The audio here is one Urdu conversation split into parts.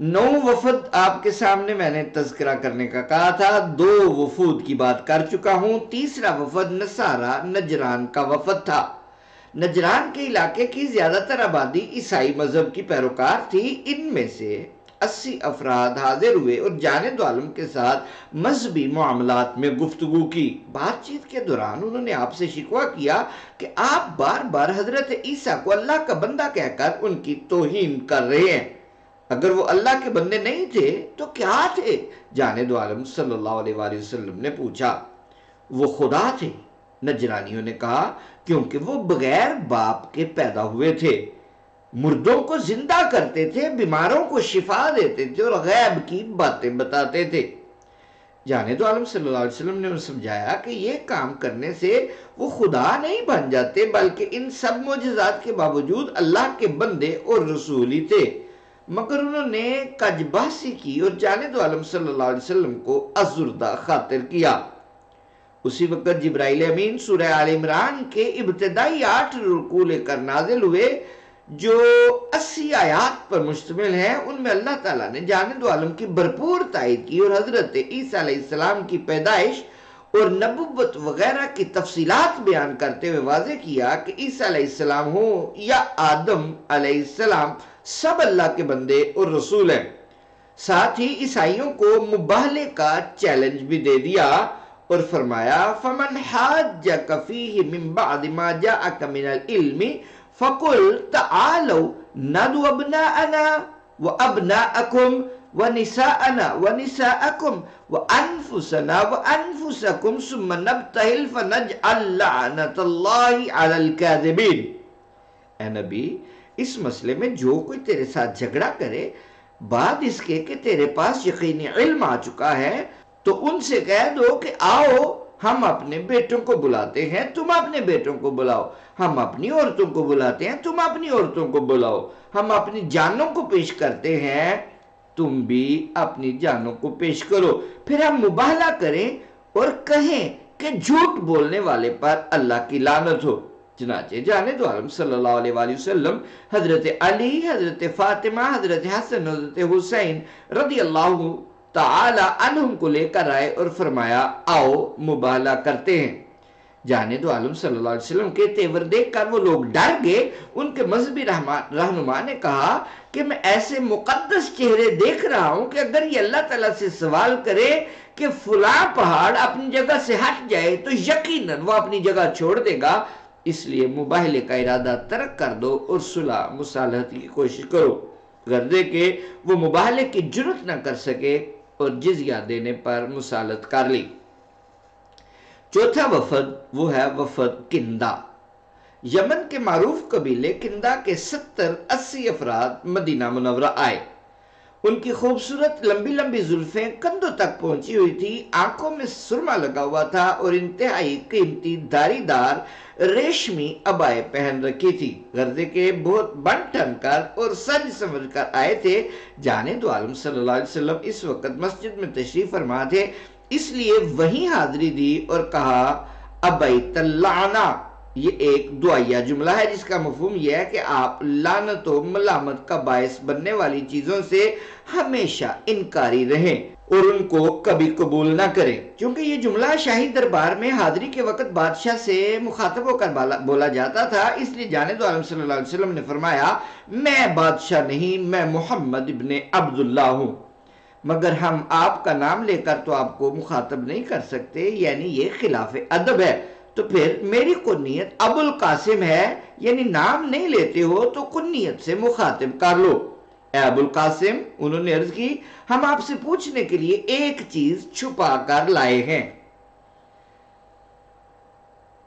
9 وفد آپ کے سامنے میں نے تذکرہ کرنے کا کہا تھا، 2 وفود کی بات کر چکا ہوں، تیسرا وفد نصارہ نجران کا وفد تھا۔ نجران کے علاقے کی زیادہ تر آبادی عیسائی مذہب کی پیروکار تھی۔ ان میں سے 80 افراد حاضر ہوئے اور جانے دو عالم کے ساتھ مذہبی معاملات میں گفتگو کی۔ بات چیت کے دوران انہوں نے آپ سے شکوہ کیا کہ آپ بار بار حضرت عیسیٰ کو اللہ کا بندہ کہہ کر ان کی توہین کر رہے ہیں۔ اگر وہ اللہ کے بندے نہیں تھے تو کیا تھے؟ جانے دو عالم صلی اللہ علیہ وآلہ وسلم نے پوچھا۔ وہ خدا تھے، نجرانیوں نے کہا، کیونکہ وہ بغیر باپ کے پیدا ہوئے تھے، مردوں کو زندہ کرتے تھے، بیماروں کو شفا دیتے تھے اور غیب کی باتیں بتاتے تھے۔ جانے دو عالم صلی اللہ علیہ وسلم نے انہیں سمجھایا کہ یہ کام کرنے سے وہ خدا نہیں بن جاتے، بلکہ ان سب معجزات کے باوجود اللہ کے بندے اور رسول ہی تھے۔ مگر انہوں نے کج بحثی کی اور جانے دو عالم صلی اللہ علیہ وسلم کو ازردہ خاطر کیا۔ اسی وقت جبرائیل امین سورہ آل عمران کے ابتدائی 8 رکوع لے کر نازل ہوئے، جو 80 آیات پر مشتمل ہیں۔ ان میں اللہ تعالیٰ نے جانے دو عالم کی بھرپور تائید کی اور حضرت عیسیٰ علیہ السلام کی پیدائش اور نبوت وغیرہ کی تفصیلات بیان کرتے ہوئے واضح کیا کہ عیسیٰ علیہ السلام ہو یا آدم علیہ السلام، سب اللہ کے بندے اور رسول ہیں۔ ساتھ ہی عیسائیوں کو مباہلے کا چیلنج بھی دے دیا اور فرمایا فَمَنْ حَاجَّكَ فِيهِ مِنْ بَعْدِ مَا جَاءَكَ مِنَ الْعِلْمِ فَقُلْ تَعَالَوْا نَدْعُ أَبْنَاءَنَا وَأَبْنَاءَكُمْ وَنِسَاءَنَا وَنِسَاءَكُمْ وَأَنفُسَنَا وَأَنفُسَكُمْ ثُمَّ نَبْتَهِلْ فَنَجْعَلْ لَعْنَةَ اللَّهِ عَلَى الْكَاذِبِينَ۔ اے نبی، اس مسئلے میں جو کوئی تیرے ساتھ جھگڑا کرے، بعد اس کے کہ تیرے پاس یقینی علم آ چکا ہے، تو ان سے کہہ دو کہ آؤ ہم اپنے بیٹوں کو بلاتے ہیں، تم اپنے بیٹوں کو بلاؤ، ہم اپنی عورتوں کو بلاتے ہیں، تم اپنی عورتوں کو بلاؤ، ہم اپنی جانوں کو پیش کرتے ہیں، تم بھی اپنی جانوں کو پیش کرو، پھر ہم مباہلہ کریں اور کہیں کہ جھوٹ بولنے والے پر اللہ کی لعنت ہو۔ چنانچہ جانے دو عالم صلی اللہ علیہ وآلہ وسلم حضرت علی، حضرت فاطمہ، حضرت حسن، حضرت حسین رضی اللہ تعالی عنہم کو لے کر آئے اور فرمایا آؤ مباہلہ کرتے ہیں۔ جانے دو عالم صلی اللہ علیہ وسلم کے تیور دیکھ کر وہ لوگ ڈر گئے۔ ان کے مذہبی رہنما نے کہا کہ میں ایسے مقدس چہرے دیکھ رہا ہوں کہ اگر یہ اللہ تعالیٰ سے سوال کرے کہ فلاں پہاڑ اپنی جگہ سے ہٹ جائے تو یقیناً وہ اپنی جگہ چھوڑ دے گا، اس لیے مباہلے کا ارادہ ترک کر دو اور صلح مصالحت کی کوشش کرو، غرضے کہ وہ مباہلے کی جرات نہ کر سکے اور جزیہ دینے پر مصالحت کر لی۔ چوتھا وفد وہ ہے وفد کندہ۔ یمن کے معروف قبیلے کندہ کے 70-80 افراد مدینہ منورہ آئے۔ ان کی خوبصورت لمبی لمبی زلفیں کندھوں تک پہنچی ہوئی تھی، آنکھوں میں سرما لگا ہوا تھا اور انتہائی قیمتی دھاری دار ریشمی عبائیں پہن رکھی تھی، غرضے کے بہت بن ٹھن کر اور سج سمجھ کر آئے تھے۔ جانے دو عالم صلی اللہ علیہ وسلم اس وقت مسجد میں تشریف فرما تھے، اس لیے وہیں حاضری دی اور کہا ابیت اللعنہ۔ یہ ایک دعائیہ جملہ ہے جس کا مفہوم یہ ہے کہ آپ لعنت و ملامت کا باعث بننے والی چیزوں سے ہمیشہ انکاری رہیں اور ان کو کبھی قبول نہ کریں۔ چونکہ یہ جملہ شاہی دربار میں حاضری کے وقت بادشاہ سے مخاطب ہو کر بولا جاتا تھا، اس لیے جانے دو عالم صلی اللہ علیہ وسلم نے فرمایا میں بادشاہ نہیں، میں محمد ابن عبداللہ ہوں، مگر ہم آپ کا نام لے کر تو آپ کو مخاطب نہیں کر سکتے، یعنی یہ خلاف ادب ہے، تو پھر میری کنیت ابو القاسم ہے، یعنی نام نہیں لیتے ہو تو کنیت سے مخاطب کر لو۔ اے ابو القاسم، انہوں نے عرض کی ہم آپ سے پوچھنے کے لیے ایک چیز چھپا کر لائے ہیں۔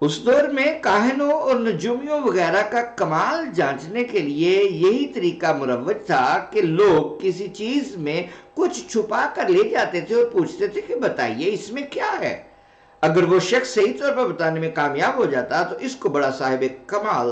اس دور میں کاہنوں اور نجومیوں وغیرہ کا کمال جانچنے کے لیے یہی طریقہ مروج تھا کہ لوگ کسی چیز میں کچھ چھپا کر لے جاتے تھے اور پوچھتے تھے کہ بتائیے اس میں کیا ہے۔ اگر وہ شخص صحیح طور پر بتانے میں کامیاب ہو جاتا تو اس کو بڑا صاحب کمال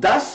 10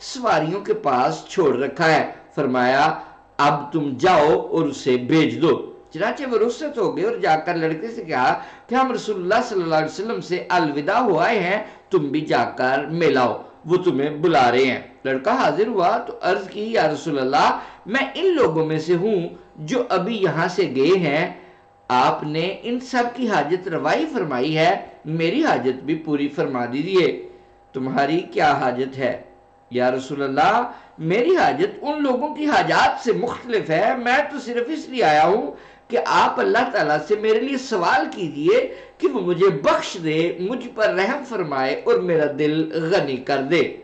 سواریوں کے پاس چھوڑ رکھا ہے۔ فرمایا اب تم جاؤ اور اسے بھیج دو۔ چنانچہ وہ رخصت ہو گئے اور جا کر لڑکے سے کہا کہ ہم رسول اللہ صلی اللہ علیہ وسلم سے الوداع ہو آئے ہیں، تم بھی جا کر ملاؤ، وہ تمہیں بلا رہے ہیں۔ لڑکا حاضر ہوا تو عرض کی یا رسول اللہ میں ان لوگوں میں سے ہوں جو ابھی یہاں سے گئے ہیں، آپ نے ان سب کی حاجت روائی فرمائی ہے، میری حاجت بھی پوری فرما دیجیے، تمہاری کیا حاجت ہے؟ یا رسول اللہ میری حاجت ان لوگوں کی حاجات سے مختلف ہے، میں تو صرف اس لیے آیا ہوں کہ آپ اللہ تعالیٰ سے میرے لیے سوال کیجئے کہ وہ مجھے بخش دے، مجھ پر رحم فرمائے اور میرا دل غنی کر دے۔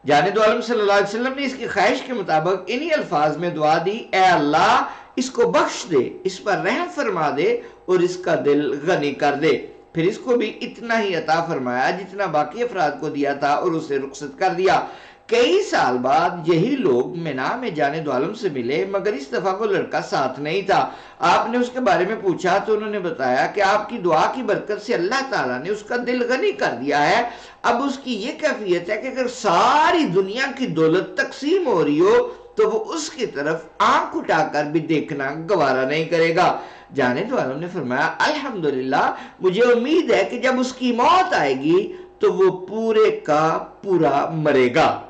جانب عالم صلی اللہ علیہ وسلم نے اس کی خواہش کے مطابق انہی الفاظ میں دعا دی، اے اللہ اس کو بخش دے، اس پر رحم فرما دے اور اس کا دل غنی کر دے۔ پھر اس کو بھی اتنا ہی عطا فرمایا جتنا باقی افراد کو دیا تھا اور اسے رخصت کر دیا۔ کئی سال بعد یہی لوگ مینا میں جانب عالم سے ملے، مگر اس دفعہ وہ لڑکا ساتھ نہیں تھا۔ آپ نے اس کے بارے میں پوچھا تو انہوں نے بتایا کہ آپ کی دعا کی برکت سے اللہ تعالیٰ نے اس کا دل غنی کر دیا ہے۔ اب اس کی یہ کیفیت ہے کہ اگر ساری دنیا کی دولت تقسیم ہو رہی ہو تو وہ اس کی طرف آنکھ اٹھا کر بھی دیکھنا گوارا نہیں کرے گا۔ جانب عالم نے فرمایا الحمدللہ مجھے امید ہے کہ جب اس کی موت آئے گی تو وہ پورے کا پورا مرے گا۔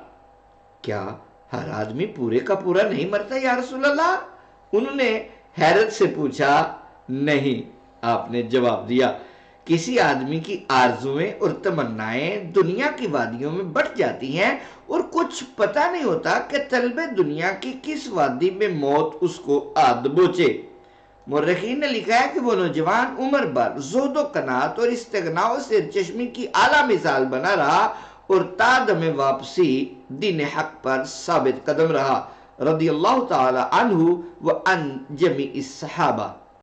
کیا ہر آدمی پورے کا پورا نہیں مرتا یا رسول اللہ؟ انہوں نے حیرت سے پوچھا۔ نہیں، آپ نے جواب دیا، کسی آدمی کی آرزویں اور تمنائیں دنیا کی وادیوں میں بٹ جاتی ہیں اور کچھ پتہ نہیں ہوتا کہ طلب دنیا کی کس وادی میں موت اس کو آ دبوچے۔ مورخین نے لکھا ہے کہ وہ نوجوان عمر بھر زہد و قناعت اور استغنا و سرچشمی کی اعلیٰ مثال بنا رہا اور تا دم واپسی دین حق پر ثابت قدم رہا، رضی اللہ تعالی عنہ و عن جمیع الصحابہ۔